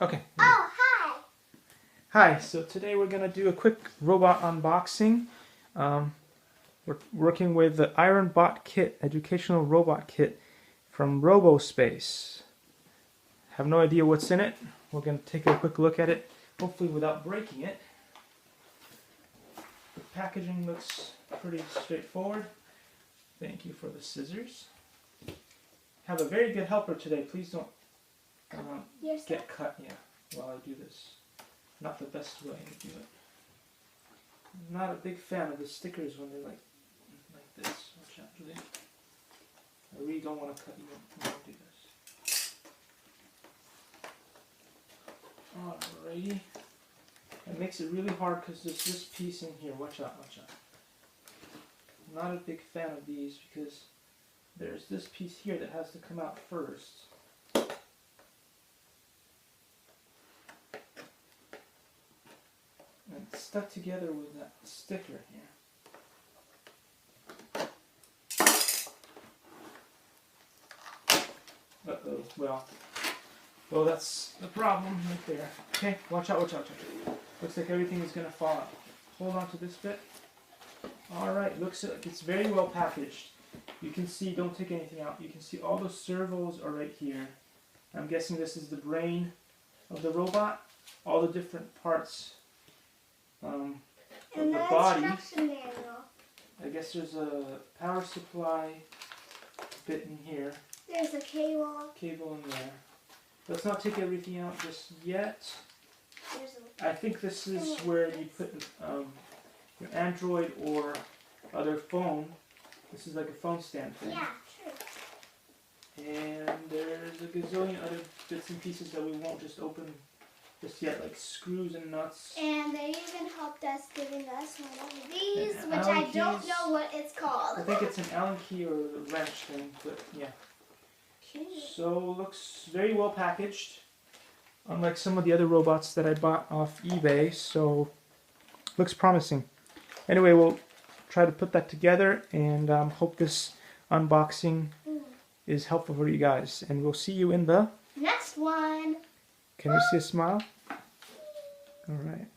Okay. Oh, hi. Hi, so today we're going to do a quick robot unboxing. We're working with the Ironbot Kit, educational robot kit from robospace. Have no idea what's in it. We're going to take a quick look at it, hopefully without breaking it. The packaging looks pretty straightforward. Thank you for the scissors. Have a very good helper today. Please don't get cut while I do this. Not the best way to do it. I'm not a big fan of the stickers when they're like this. Watch out, Julia. I really don't want to cut you when I do this. Alrighty. It makes it really hard because there's this piece in here. Watch out, watch out. I'm not a big fan of these because there's this piece here that has to come out first. And it's stuck together with that sticker here. Uh-oh, well that's the problem right there. Okay, watch out, watch out, watch out. Looks like everything is going to fall out. Hold on to this bit. Alright, looks like it's very well packaged. You can see, don't take anything out, you can see all the servos are right here. I'm guessing this is the brain of the robot. All the different parts of the body. I guess there's a power supply bit in here. There's a cable. Cable in there. Let's not take everything out just yet. I think this is where you put your Android or other phone. This is like a phone stand thing. Yeah, true. And there's a gazillion other bits and pieces that we won't just open just yet, like screws and nuts. And they even helped us giving us one of these, which I don't know what it's called. I think it's an Allen key or a wrench thing, but yeah. So looks very well packaged, unlike some of the other robots that I bought off eBay, so looks promising. Anyway, we'll try to put that together and hope this unboxing is helpful for you guys. And we'll see you in the next one. Can we see a smile? Alright.